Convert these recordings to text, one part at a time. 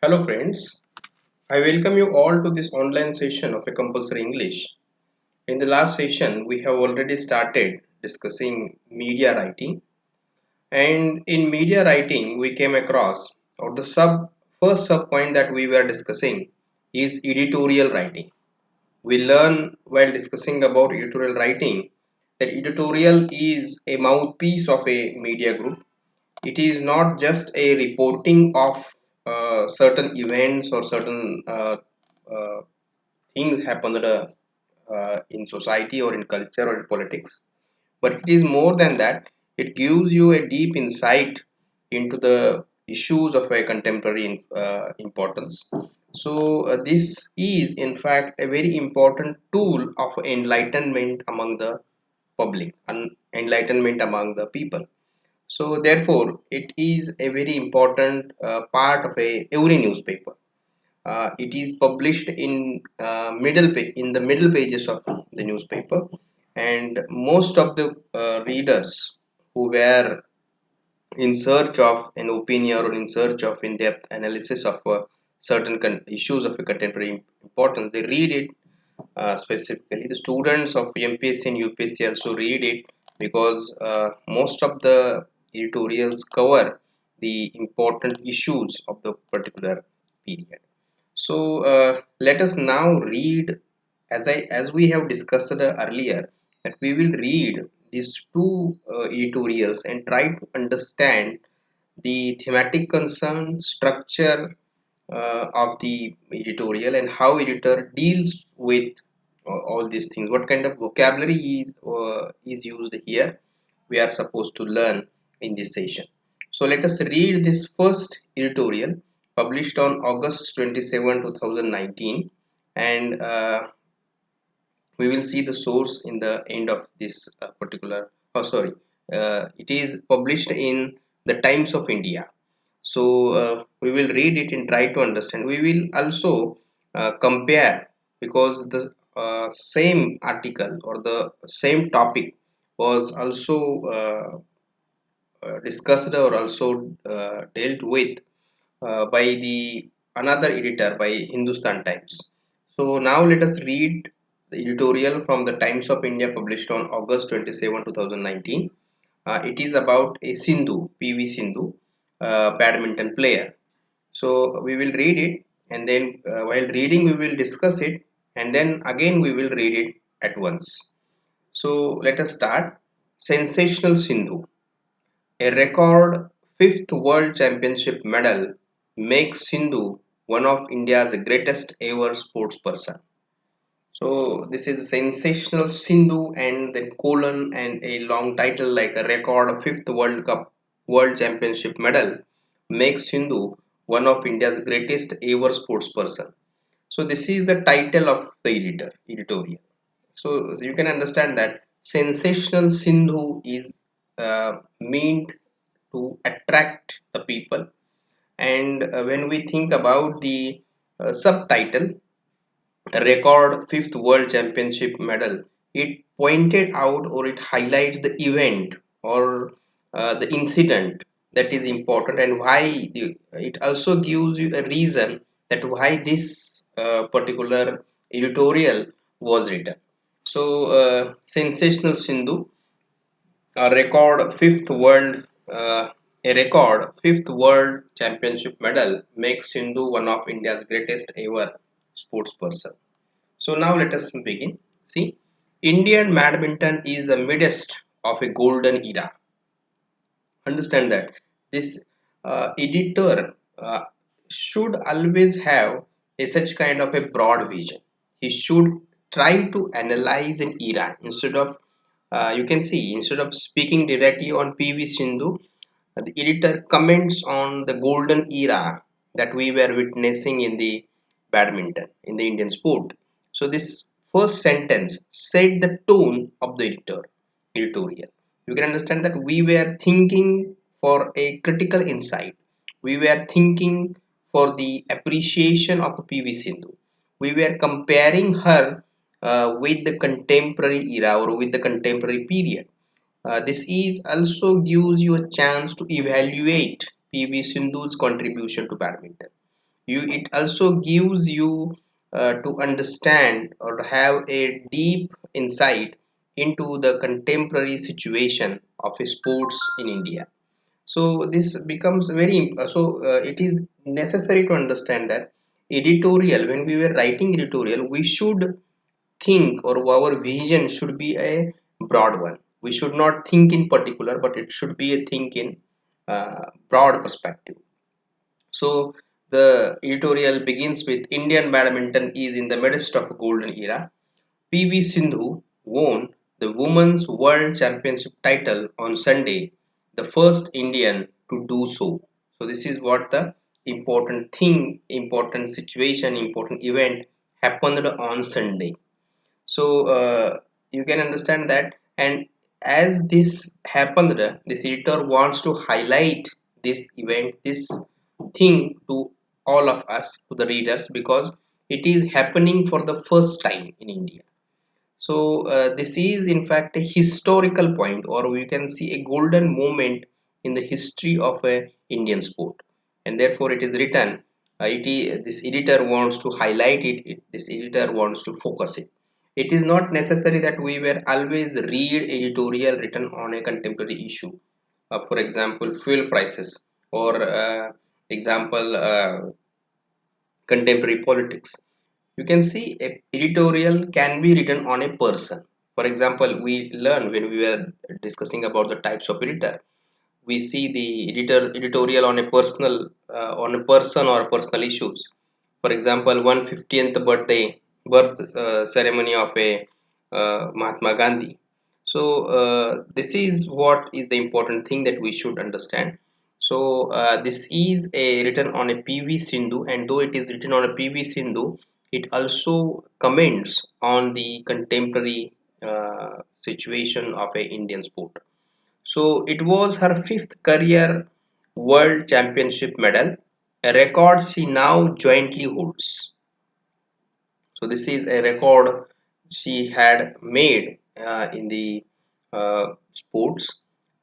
Hello friends, I welcome you all to this online session of a compulsory English. In the last session, we have already started discussing media writing, and in media writing, we came across, or the first sub point that we were discussing is editorial writing. We learn while discussing about editorial writing that editorial is a mouthpiece of a media group. It is not just a reporting of certain events or certain uh, things happen in society or in culture or in politics, but it is more than that. It gives you a deep insight into the issues of a contemporary importance. So this is in fact a very important tool of enlightenment among the public and enlightenment among the people. So therefore it is a very important part of every newspaper. It is published in in the middle pages of the newspaper, and most of the readers who were in search of an opinion or in search of in-depth analysis of certain issues of a contemporary importance, they read it. Specifically the students of MPSC and UPSC also read it because most of the editorials cover the important issues of the particular period. So let us now read, as we have discussed earlier, that we will read these two editorials and try to understand the thematic concern, structure of the editorial, and how editor deals with all these things. What kind of vocabulary is used here? We are supposed to learn in this session. So let us read this first editorial published on August 27, 2019, and we will see the source in the end of this particular. Oh, sorry, it is published in the Times of India. So we will read it and try to understand. We will also compare, because the same article or the same topic was also discussed or also dealt with by the another editor by Hindustan Times. So now let us read the editorial from the Times of India published on August 27, 2019. It is about a Sindhu, PV Sindhu, badminton player. So we will read it, and then while reading we will discuss it, and then again we will read it at once. So let us start. Sensational Sindhu. A record fifth World Championship medal makes Sindhu one of India's greatest ever sportsperson. So this is sensational Sindhu and then colon and a long title like a record fifth World Championship medal makes Sindhu one of India's greatest ever sportsperson. So this is the title of the editorial. So you can understand that sensational Sindhu is meant to attract the people. And when we think about the subtitle, record fifth world championship medal, it pointed out or it highlights the event or the incident that is important, and why it also gives you a reason that why this particular editorial was written. So sensational Sindhu, a record fifth world a record fifth world championship medal makes Sindhu one of India's greatest ever sports person. So now let us begin. See, Indian badminton is the midst of a golden era. Understand that this editor should always have such kind of a broad vision. He should try to analyze an era instead of you can see, instead of speaking directly on PV Sindhu, the editor comments on the golden era that we were witnessing in the badminton in the Indian sport. So this first sentence set the tone of the editorial. You can understand that we were thinking for a critical insight. We were thinking for the appreciation of PV Sindhu. We were comparing her with the contemporary era or with the contemporary period. This is also gives you a chance to evaluate PV Sindhu's contribution to badminton. It also gives you to understand or have a deep insight into the contemporary situation of sports in India. So this becomes it is necessary to understand that editorial, when we were writing editorial, we should think, or our vision should be a broad one. We should not think in particular, but it should be a think in broad perspective. So the editorial begins with Indian badminton is in the midst of a golden era. PV Sindhu won the Women's World Championship title on Sunday, the first Indian to do so. So this is what the important thing, important situation, important event happened on Sunday. So you can understand that. And as this happened, this editor wants to highlight this event, this thing, to all of us, to the readers, because it is happening for the first time in India. So this is in fact a historical point, or we can see a golden moment in the history of a Indian sport, and therefore it is written. This editor wants to highlight this editor wants to focus it. It is not necessary that we will always read editorial written on a contemporary issue. For example, fuel prices, or example, contemporary politics. You can see a editorial can be written on a person. For example, we learn when we were discussing about the types of editor, we see the editorial on a personal, on a person or personal issues. For example, 150th birth ceremony of a Mahatma Gandhi. So this is what is the important thing that we should understand. So this is a written on a PV Sindhu, and though it is written on a PV Sindhu, it also comments on the contemporary situation of a Indian sport. So it was her fifth career World Championship medal, a record she now jointly holds. So this is a record she had made in the sports.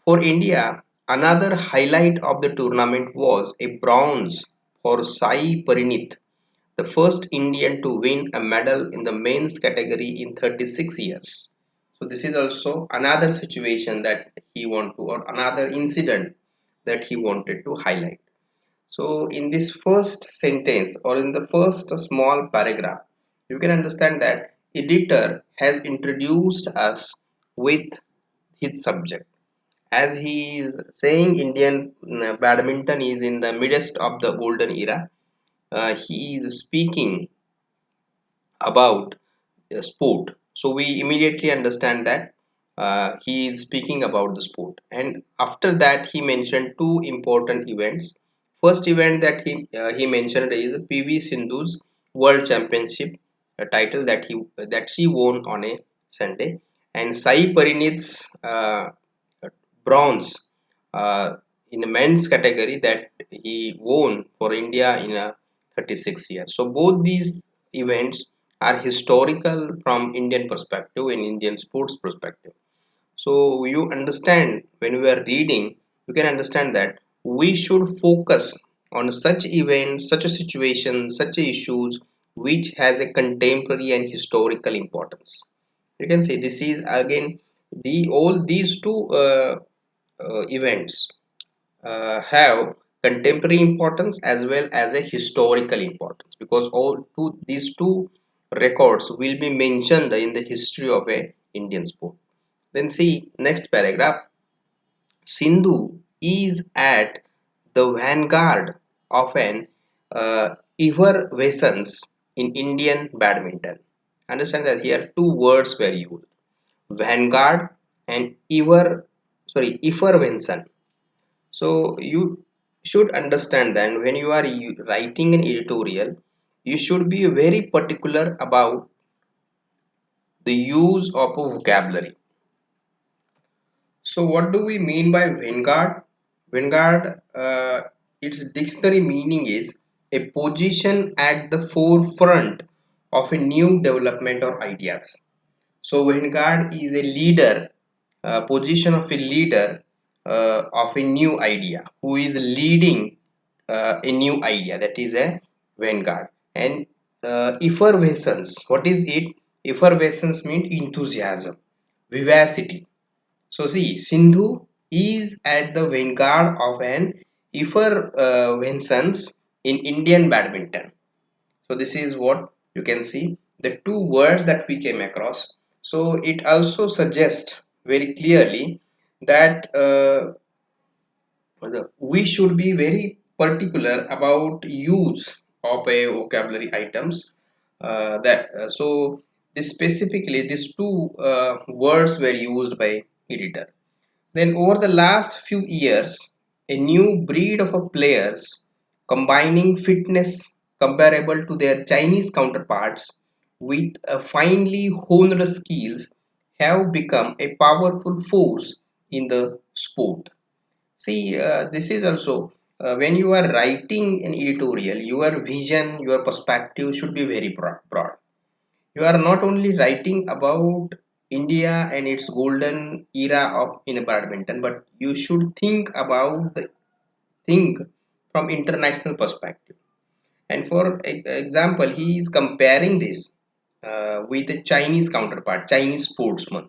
For India, another highlight of the tournament was a bronze for Sai Parinith, the first Indian to win a medal in the men's category in 36 years. So this is also another situation that he want to, or another incident that he wanted to highlight. So in this first sentence, or in the first small paragraph, you can understand that editor has introduced us with his subject. As he is saying, Indian badminton is in the midst of the golden era. He is speaking about sport. So we immediately understand that he is speaking about the sport. And after that, he mentioned two important events. First event that he mentioned is PV Sindhu's World Championship title that she won on a Sunday, and Sai Parinith's bronze in a men's category that he won for India in a 36 years. So both these events are historical from Indian perspective, in Indian sports perspective. So you understand, when we are reading, you can understand that we should focus on such events, such a situation, such a issues which has a contemporary and historical importance. You can say this is again the all these two events have contemporary importance as well as a historical importance, because these two records will be mentioned in the history of a Indian sport. Then see next paragraph. Sindhu is at the vanguard of an effervescence in Indian badminton. Understand that here two words were used: vanguard and effervescent. So you should understand that when you are writing an editorial, you should be very particular about the use of a vocabulary. So what do we mean by vanguard? Vanguard, its dictionary meaning is a position at the forefront of a new development or ideas. So vanguard is a leader, position of a leader of a new idea, who is leading a new idea, that is a vanguard. And effervescence, what is it? Effervescence means enthusiasm, vivacity. So see, Sindhu is at the vanguard of an effervescence in Indian badminton. So this is what you can see, the two words that we came across. So it also suggests very clearly that we should be very particular about use of a vocabulary items, so this specifically these two words were used by editor. Then over the last few years, a new breed of a players combining fitness comparable to their Chinese counterparts with a finely honed skills have become a powerful force in the sport. See, this is also when you are writing an editorial, your vision, your perspective should be very broad. You are not only writing about India and its golden era of in badminton, but you should think about the thing from international perspective. And for example, he is comparing this with a Chinese counterpart, Chinese sportsmen.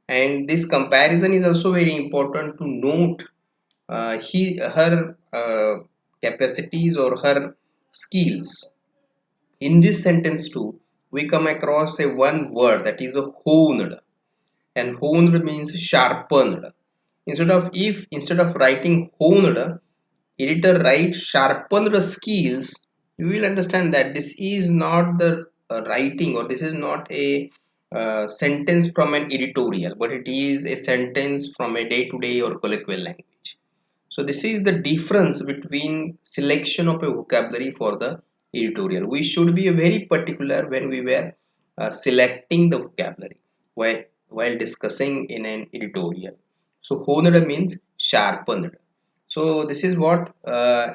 And this comparison is also very important to note her capacities or her skills. In this sentence too, we come across a one word that is a honed, and honed means sharpened. Instead of writing honed, editor writes sharpened skills. You will understand that this is not the writing, or this is not a sentence from an editorial, but it is a sentence from a day-to-day or colloquial language. So this is the difference between selection of a vocabulary for the editorial. We should be very particular when we were selecting the vocabulary while discussing in an editorial. So honed means sharpened. So this is what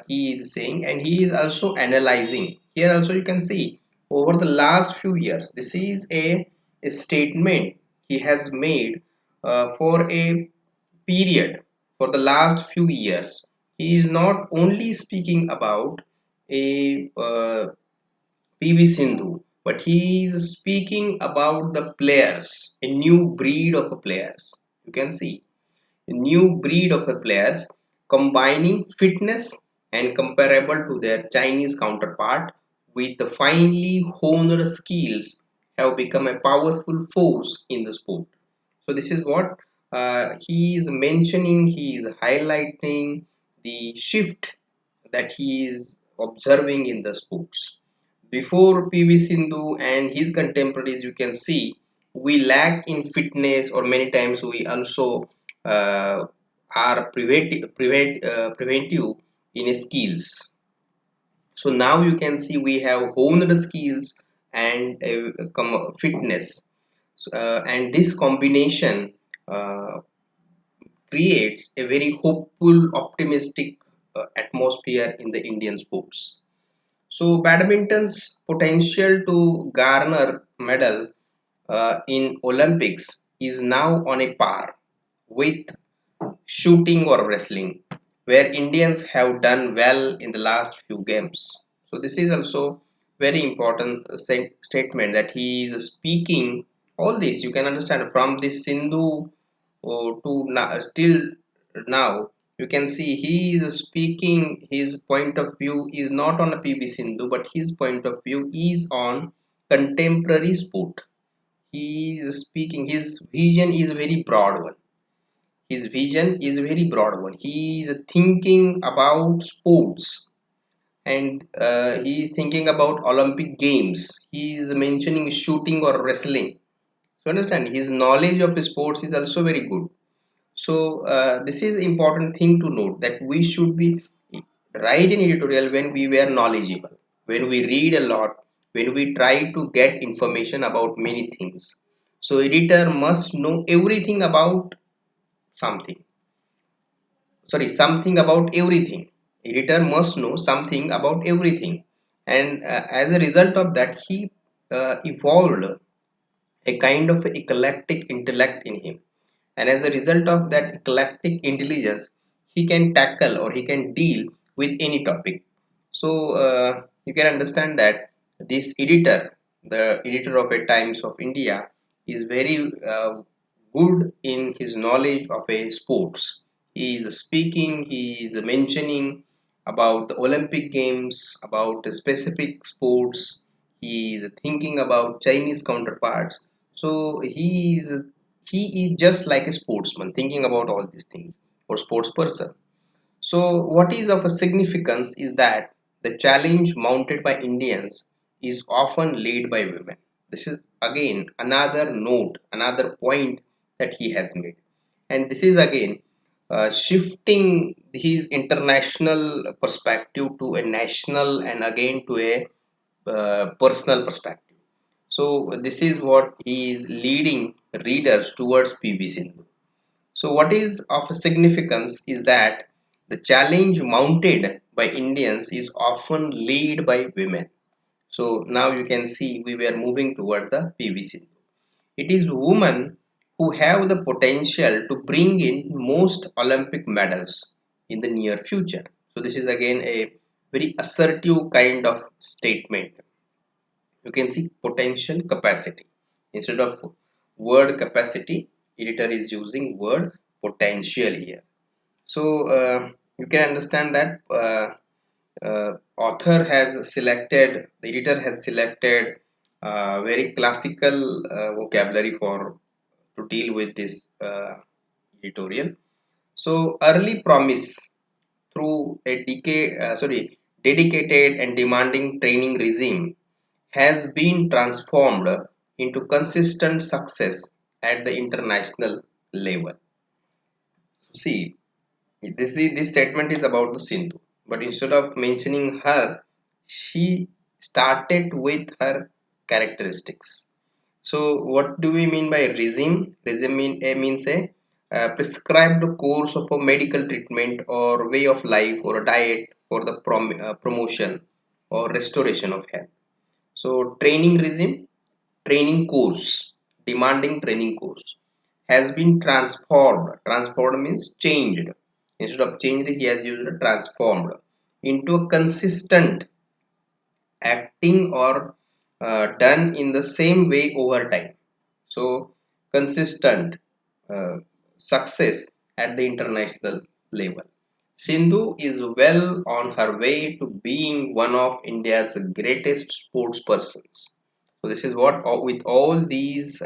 he is saying, and he is also analyzing. Here also you can see over the last few years, this is a statement he has made for a period, for the last few years. He is not only speaking about a PV Sindhu, but he is speaking about the players, a new breed of players. You can see a new breed of players combining fitness and comparable to their Chinese counterpart with the finely honed skills have become a powerful force in the sport. So this is what he is mentioning. He is highlighting the shift that he is observing in the sports. Before PV Sindhu and his contemporaries, you can see we lack in fitness, or many times we also uh, are preventive in skills. So now you can see we have honed skills and fitness. And this combination uh, creates a very hopeful, optimistic atmosphere in the Indian sports. So badminton's potential to garner medal in Olympics is now on a par with shooting or wrestling, where Indians have done well in the last few games. So this is also very important statement that he is speaking all this. You can understand from this Sindhu to now, still now you can see he is speaking. His point of view is not on a PV Sindhu, but his point of view is on contemporary sport. He is speaking. His vision is very broad one. His vision is very broad one. He is thinking about sports, and he is thinking about Olympic games. He is mentioning shooting or wrestling. So understand his knowledge of sports is also very good. So this is important thing to note, that we should be write an editorial when we were knowledgeable, when we read a lot, when we try to get information about many things. So editor must know everything about something, sorry, something about everything. Editor must know something about everything, and as a result of that he evolved a kind of eclectic intellect in him, and as a result of that eclectic intelligence he can tackle or he can deal with any topic. So you can understand that this editor, the editor of a Times of India, is very good in his knowledge of a sports. He is speaking, he is mentioning about the Olympic Games, about the specific sports. He is thinking about Chinese counterparts. So he is just like a sportsman, thinking about all these things, or sports person. So, what is of a significance is that the challenge mounted by Indians is often led by women. This is again another note, another point that he has made. And this is again shifting his international perspective to a national and again to a personal perspective. So, this is what he is leading readers towards PV Sindhu. So, what is of significance is that the challenge mounted by Indians is often led by women. So, now you can see we were moving toward the PVC. It is women who have the potential to bring in most Olympic medals in the near future. So, this is again a very assertive kind of statement. You can see potential capacity instead of word capacity, editor is using word potential here. So you can understand that author has selected, the editor has selected very classical vocabulary for to deal with this editorial. So early promise through a dedicated and demanding training regime has been transformed into consistent success at the international level. See, this statement is about the Sindhu, but instead of mentioning her, she started with her characteristics. So, what do we mean by regime? Means a prescribed course of a medical treatment or way of life or a diet for the promotion or restoration of health. So, training regime, training course, demanding training course has been transformed. Transformed means changed. Instead of changed, he has used transformed into a consistent acting or done in the same way over time. So, consistent uh, success at the international level. Sindhu is well on her way to being one of India's greatest sports persons. So, this is what, with all these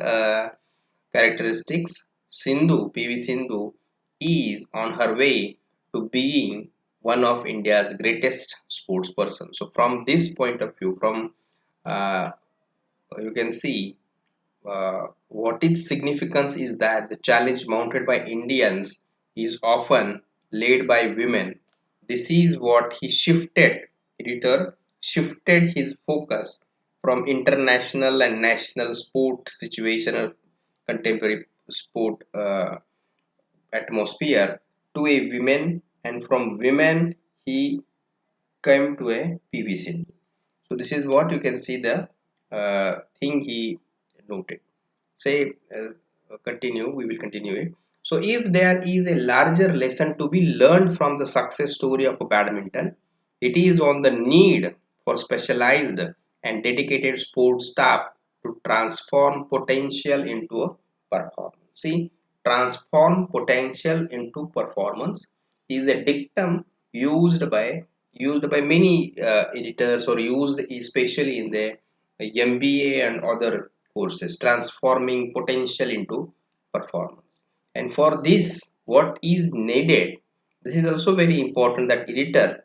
characteristics, PV Sindhu, is on her way to being one of India's greatest sports person. So, from this point of view, from you can see what its significance is that the challenge mounted by Indians is often led by women. This is what he shifted, editor shifted his focus from international and national sport situational contemporary sport atmosphere to a women, and from women he came to a PVC. So this is what you can see the thing he noted. Say continue, we will continue it. So if there is a larger lesson to be learned from the success story of badminton, it is on the need for specialized and dedicated sports staff to transform potential into a performance. See, transform potential into performance is a dictum used by many editors, or used especially in the MBA and other courses, transforming potential into performance. And for this, what is needed, this is also very important, that editor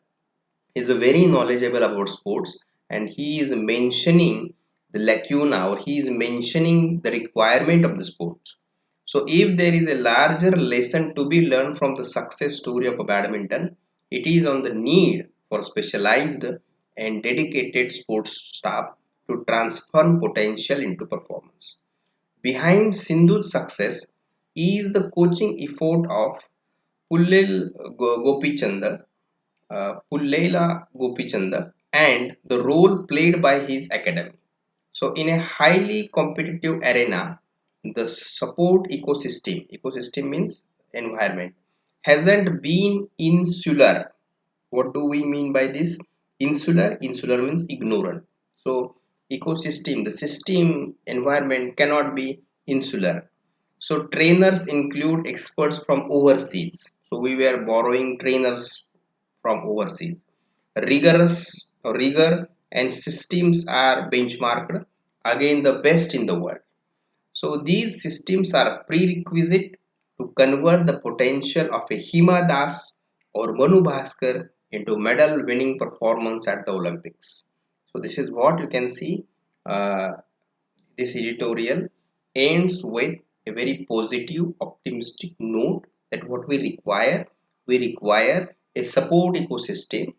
is very knowledgeable about sports, and he is mentioning the lacuna, or he is mentioning the requirement of the sports. So if there is a larger lesson to be learned from the success story of badminton, it is on the need for specialized and dedicated sports staff to transform potential into performance. Behind Sindhu's success is the coaching effort of Pullel Gopichanda, Pullela Gopichanda, and the role played by his academy. So, in a highly competitive arena, the support ecosystem means environment, hasn't been insular. What do we mean by this? Insular means ignorant. So ecosystem, the system environment cannot be insular. So trainers include experts from overseas, so we were borrowing trainers from overseas. Rigor and systems are benchmarked again the best in the world. So these systems are prerequisite to convert the potential of a Hima Das or Manu Bhaskar into medal winning performance at the Olympics. So this is what you can see. Uh, this editorial ends with a very positive, optimistic note that what we require a support ecosystem,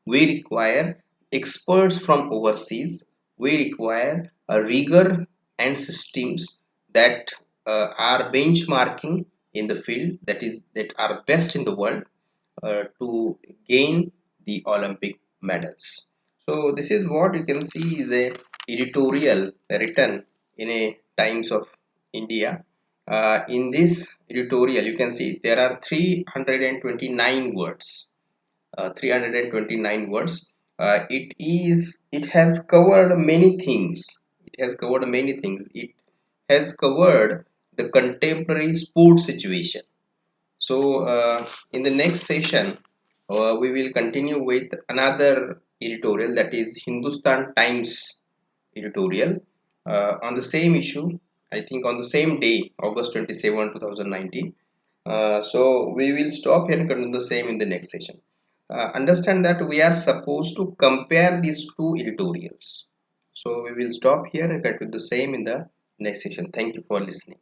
we require experts from overseas, we require a rigor and systems that are benchmarking in the field, that are best in the world to gain the Olympic medals. So this is what you can see, is a editorial written in a Times of India. In this editorial, you can see there are 329 words. 329 words. It has covered many things. It has covered the contemporary sports situation. So, in the next session, we will continue with another editorial, that is Hindustan Times editorial on the same issue. I think on the same day, August 27, 2019. So we will stop here and continue the same in the next session. Understand that we are supposed to compare these two editorials. So we will stop here and continue the same in the next session. Thank you for listening.